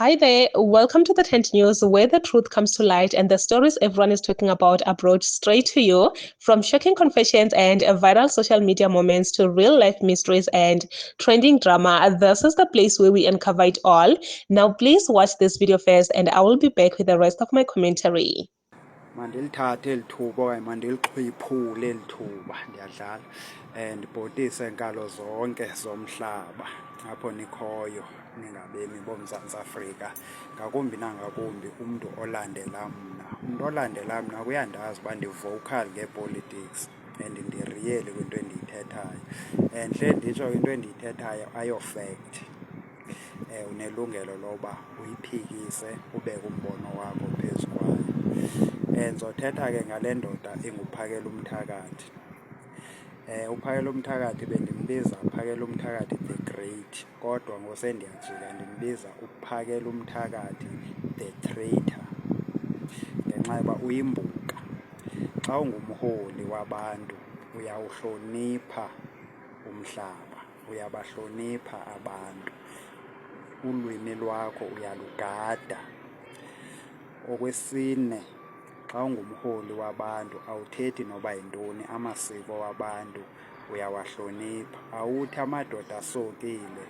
Hi there, welcome to the Tent News, where the truth comes to light and the stories everyone is talking about are brought straight to you. From shocking confessions and viral social media moments to real life mysteries and trending drama, this is the place where we uncover it all. Now, please watch this video first, and I will be back with the rest of my commentary. Mandilithathe eli thuba okanye mandilichwiphule eli thuba ndiyadlala ndibhotise iinkalo zonke zomhlaba apho nikhoyo ningabemi boMzantsi Afrika, ngakumbi nangakumbi umntu olandela mna. Umntu olandela mna kuyandazi uba ndi-vocal ngeepolitics and ndiriyeli kwinto endiyithethayo. Hle nditsho into endiyithethayo ayo-fact. Unelungelo loba uyiphikise ubeke umbono wakho phezu kwayo. Ndizothetha ke ngale ndoda enguPhakela Umthakathi. uPhakela Umthakathi bendimbiza Phakela Umthakathi the Great, kodwa ngosendiyajika ndimbiza uPhakela Umthakathi the Traitor ngenxa yoba uyimbuka. Xa ungumholi wabantu uyawuhlonipha umhlaba, uyabahlonipha abantu, ulwimi lwakho uyalugada. Okwesine, xa ungumholi wabantu awuthethi noba yintoni, amasiko wabantu uyawahlonipha. Awuthi amadoda asokile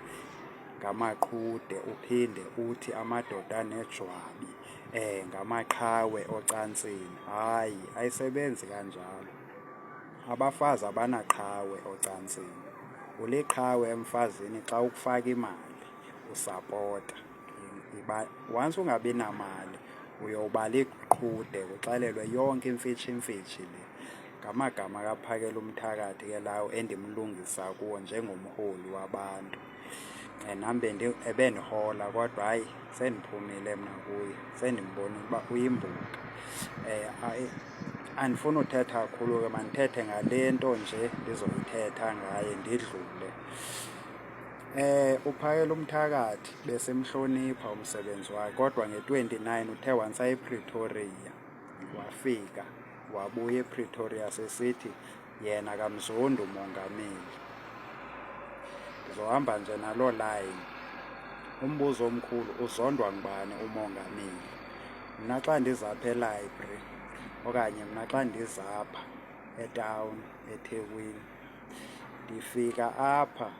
ngamaqhude uphinde uthi amadoda anejwabi ngamaqhawe ocantsini. Hayi, ayisebenzi kanjalo. Abafazi abanaqhawe ocantsini. Uliqhawe emfazini xa ukufaka imali usapota. Once ungabi namali uyoba liqhude uxelelwe yonke imfitshi le. Ngamagama kaPhakela Umthakathi ke lawo endimlungisa kuwo njengomholi wabantu. Nam ebendihola kodwa hayi sendiphumile mna kuye, sendimbonile uba uyimbuka. Andifuni uthetha kakhulu ke, mandithethe ngale nto nje ndizoyithetha ngaye ndidlule. uPhakela Umthakathi besimhlonipha umsebenzi wakhe, kodwa nge-29 uthe wansa ePretoria, wafika wabuya ePretoria sesithi yena akamzondi umongameli. Ndizohamba nje naloo line. Umbuzo omkhulu, uzondwa ngubani umongameli? Mna xa ndizapha e-library okanye mna xa ndizapha etawuni eThekwini, ndifika apha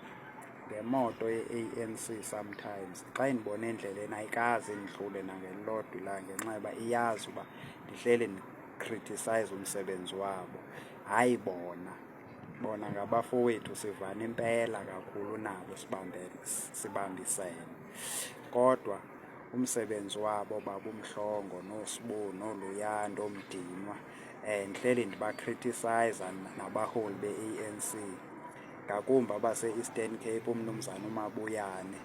ngemoto ye-ANC sometimes. Xa indibona endleleni ayikaze indlule nangelilodwa ilanga ngenxa yoba iyazi uba ndihleli ndikrithisayiza umsebenzi wabo. Hayi bona ngabafowethu, sivana impela kakhulu nabo, sibambisene. Kodwa umsebenzi wabo babumhlongo, noSibu, noLuyanda, oMdinwa, ndihleli ndibakrithisayiza nabaholi be-ANC, ngakumbi abase-Eastern Cape, umnumzana uMabuyane.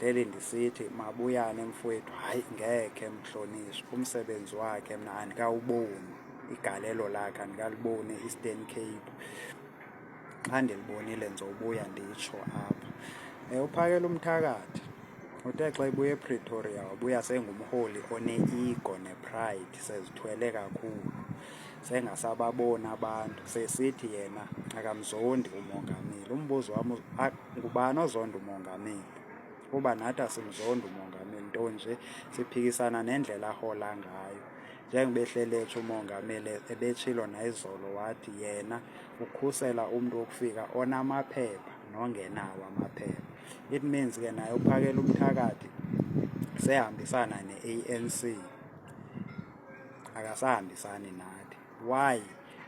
Hleli ndisithi Mabuyane mfowethu, hayi ngekhe mhlonishwe, umsebenzi wakhe mna andikawuboni, igalelo lakhe andikaliboni e-Eastern Cape. Xa ndilibonile ndizobuya nditsho apha. uPhakela Umthakathi uthe xa ebuya ePretoria wabuya sengumholi one-ego ne-pride, sezithwele kakhulu, sengasababoni abantu, sesithi yena akamzondi umongameli. Umbuzo wam, ngubani ozonda umongameli? Kuba nathi asimzondi umongameli, nto nje siphikisana nendlela ahola ngayo. Njengoba ehleli etsho umongameli, ebetshilo nayizolo wathi yena ukhusela umntu wokufika onamaphepha nongenawo amaphepha. It means ke naye uPhakela Umthakathi sehambisana ne-ANC, akasahambisani nathi. Why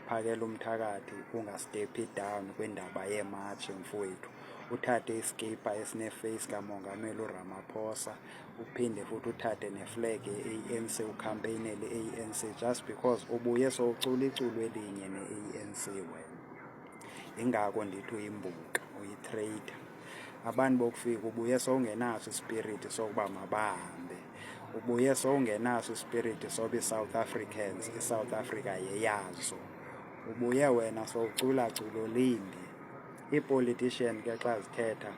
Phakela Umthakathi ungastephi down kwindaba yeematshi mfowethu, uthathe iskipa esineface kamongameli uRamaphosa, uphinde futhi uthathe neflag ye-ANC, ukhampeyinele i-ANC just because ubuye sowucula iculo elinye ne-ANC wena? Ingako ndithi uyimbuka, uyi-traitor. Abantu bokufika ubuye sowungenaso ispiriti sokuba mabahambe, ubuye sowungenaso ispiriti soba i-South Africans, iSouth Africa yeyazo. Ubuye wena sowucula culo limbi. Ii-politician ke xa zithetha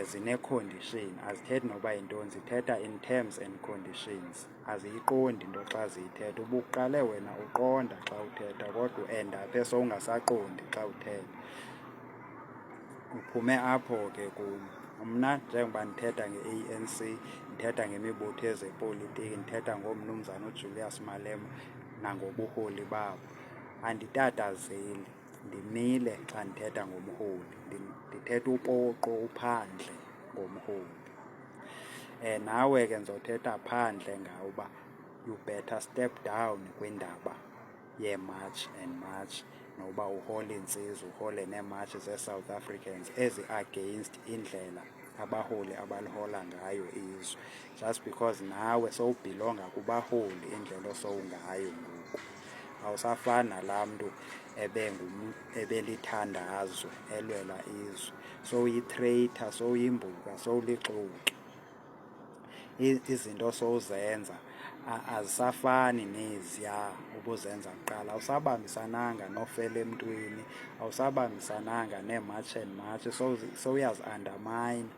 zine-condition, azithethi noba yintoni, zithetha in terms and conditions. Aziyiqondi into xa ziyithetha. Ubuqale wena uqonda xa uthetha, kodwa uendaphe sowungasaqondi xa uthetha. Uphume apho ke kum. Mna njengoba ndithetha nge-ANC, ndithetha ngemibutho yezepolitiki, ndithetha ngomnumzana uJulius Malema nangobuholi babo, anditatazeli, ndimile xa ndithetha ngomrholi, ndithetha upoqo uphandle ngomrholi. Nawe ke ndizothetha phandle ngawo uba you better step down kwindaba yee-march and march, noba uhole insizwa uhole neematshi zee-South Africans ezi-against indlela abaholi abalihola ngayo izwe, just because nawe sowubhilonga kubaholi indlela osowungayo ngoku. Awusafani nalaa mntu ebelithandazwe elwela izwe, sowuyi-traitor, sowuyimbuka, sowulixoki. Izinto sowuzenza azisafani neziya ubuzenza kuqala. Awusabambisananga nofela emntwini, awusabambisananga nee-march and march, sowuyazi-undermine.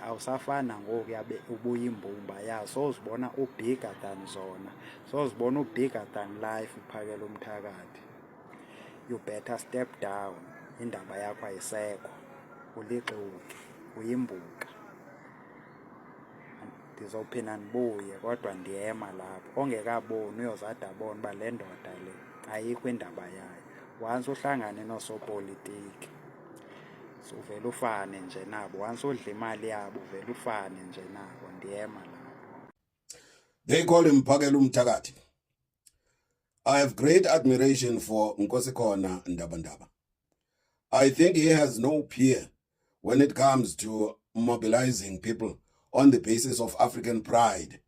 Awusafani nangokuya ubuyimbumba yazo, sowuzibona u-bigger than zona, sowuzibona u-bigger than life. Uphakela uMthakathi, you better step down, indaba yakho ayisekho, ulixoki, uyimbuka. Ndizophinda ndibuye kodwa ndiyema lapho. Ongekaboni uyozade abone uba le ndoda le ayikho indaba yayo. Once uhlangane noosopolitiki uvele ufane nje nabo, once udla imali yabo uvele ufane nje nabo. Ndiyema lapho. They call him Phakela uMthakathi. I have great admiration for Nkosikona Ndabandaba. I think he has no peer when it comes to mobilizing people on the basis of African pride,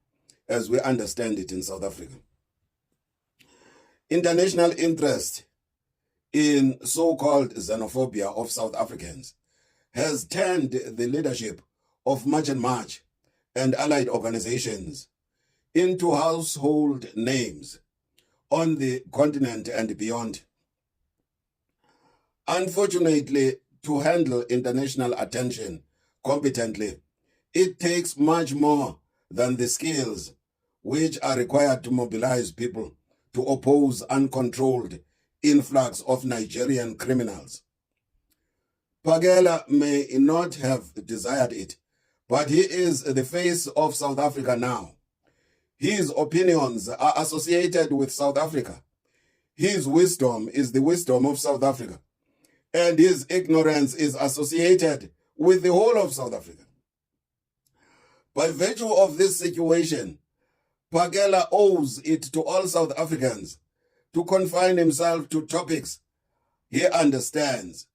as we understand it in South Africa. International interest in so-called xenophobia of South Africans has turned the leadership of March and March and allied organizations into household names on the continent and beyond. Unfortunately, to handle international attention competently, it takes much more than the skills which are required to mobilize people to oppose uncontrolled influx of Nigerian criminals. Phakela may not have desired it, but he is the face of South Africa now. His opinions are associated with South Africa. His wisdom is the wisdom of South Africa, and his ignorance is associated with the whole of South Africa. By virtue of this situation, Phakela owes it to all South Africans to confine himself to topics he understands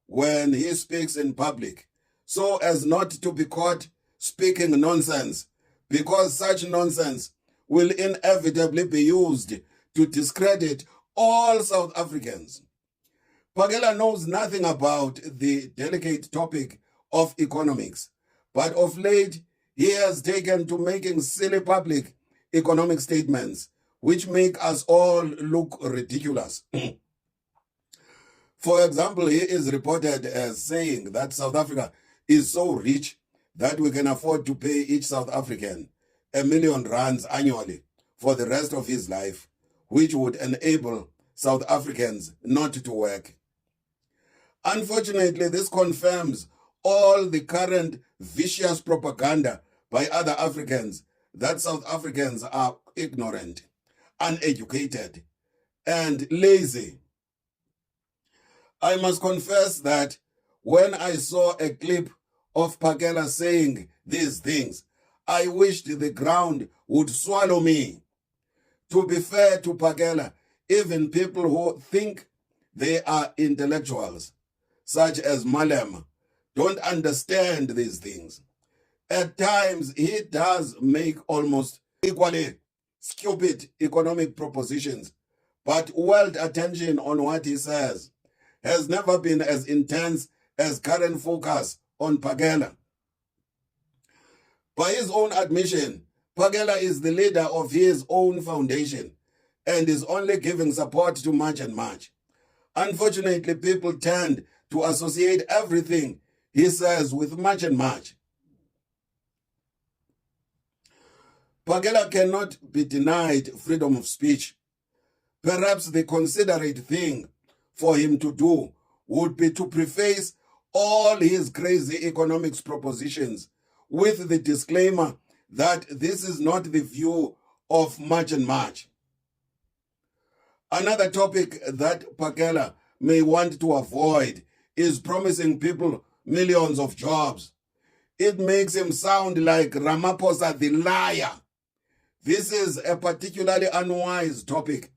when he speaks in public, so as not to be caught speaking nonsense, because such nonsense will inevitably be used to discredit all South Africans. Phakela knows nothing about the delicate topic of economics, but of late he has taken to making silly public economic statements which make us all look ridiculous. For example, he is reported as saying that South Africa is so rich that we can afford to pay each South African R1 million annually for the rest of his life, which would enable South Africans not to work. Unfortunately, this confirms all the current vicious propaganda by other Africans that South Africans are ignorant, uneducated, and lazy. I must confess that when I saw a clip of Phakela saying these things, I wished the ground would swallow me. To be fair to Phakela, even people who think they are intellectuals, such as Malema, don't understand these things. At times, he does make almost equally stupid economic propositions, but world attention on what he says has never been as intense as current focus on Phakela. By his own admission, Phakela is the leader of his own foundation and is only giving support to March and March. Unfortunately, people tend to associate everything he says with March and March. Phakela cannot be denied freedom of speech. Perhaps the considerate thing for him to do would be to preface all his crazy economics propositions with the disclaimer that this is not the view of March and March. Another topic that Pakela may want to avoid is promising people millions of jobs. It makes him sound like Ramaphosa the liar. This is a particularly unwise topic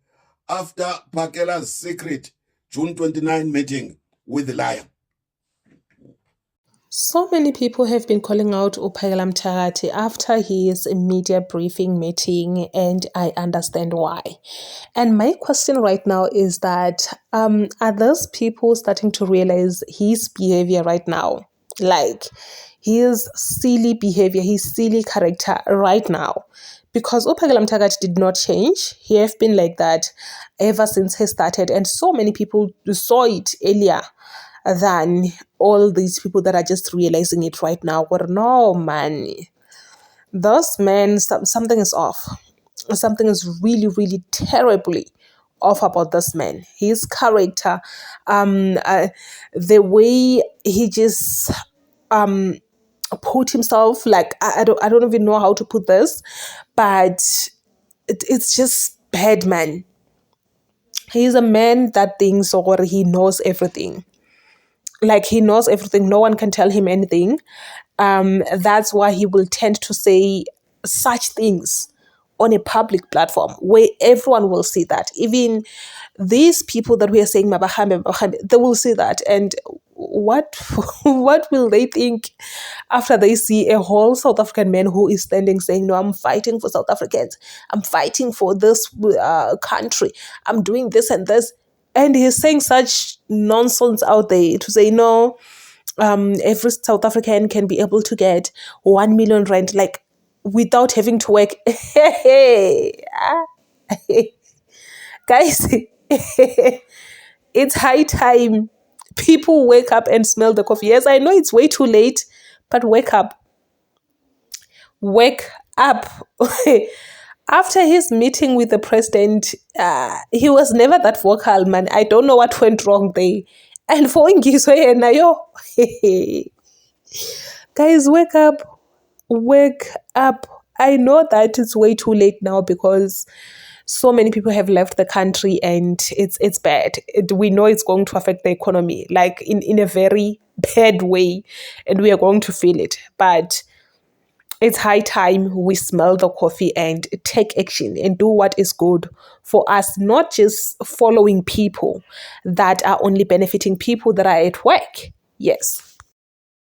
after Pakela's secret June 29 meeting with the liar. So many people have been calling out Upayala Mtharati after his media briefing meeting, and I understand why. And my question right now is that are those people starting to realize his behavior right now? Like his silly behavior, his silly character right now. Because Upayala Mtharati did not change. He have been like that ever since he started. And so many people saw it earlier than all these people that are just realizing it right now. Or no, man, those men, something is off. Something is really, really terribly off about this man. His character, the way he just put himself, like I don't even know how to put this, but it's just bad, man. He's a man that thinks or he knows everything. Like he knows everything, no one can tell him anything. That's why he will tend to say such things on a public platform where everyone will see that. Even these people that we are saying Mabahambe, they will see that. And what what will they think after they see a whole South African man who is standing saying, no, I'm fighting for South Africans, I'm fighting for this country, I'm doing this and this, and he's saying such nonsense out there to say no, every South African can be able to get 1 million rand, like without having to work. Guys, it's high time people wake up and smell the coffee. Yes, I know it's way too late, but wake up. Wake up. After his meeting with the president, he was never that vocal, man. I don't know what went wrong there. And for Ngiswe and Nayo, guys, wake up. Wake up. I know that it's way too late now because so many people have left the country and it's bad. We know it's going to affect the economy, like in a very bad way, and we are going to feel it. But it's high time we smell the coffee and take action and do what is good for us, not just following people that are only benefiting people that are at work. Yes.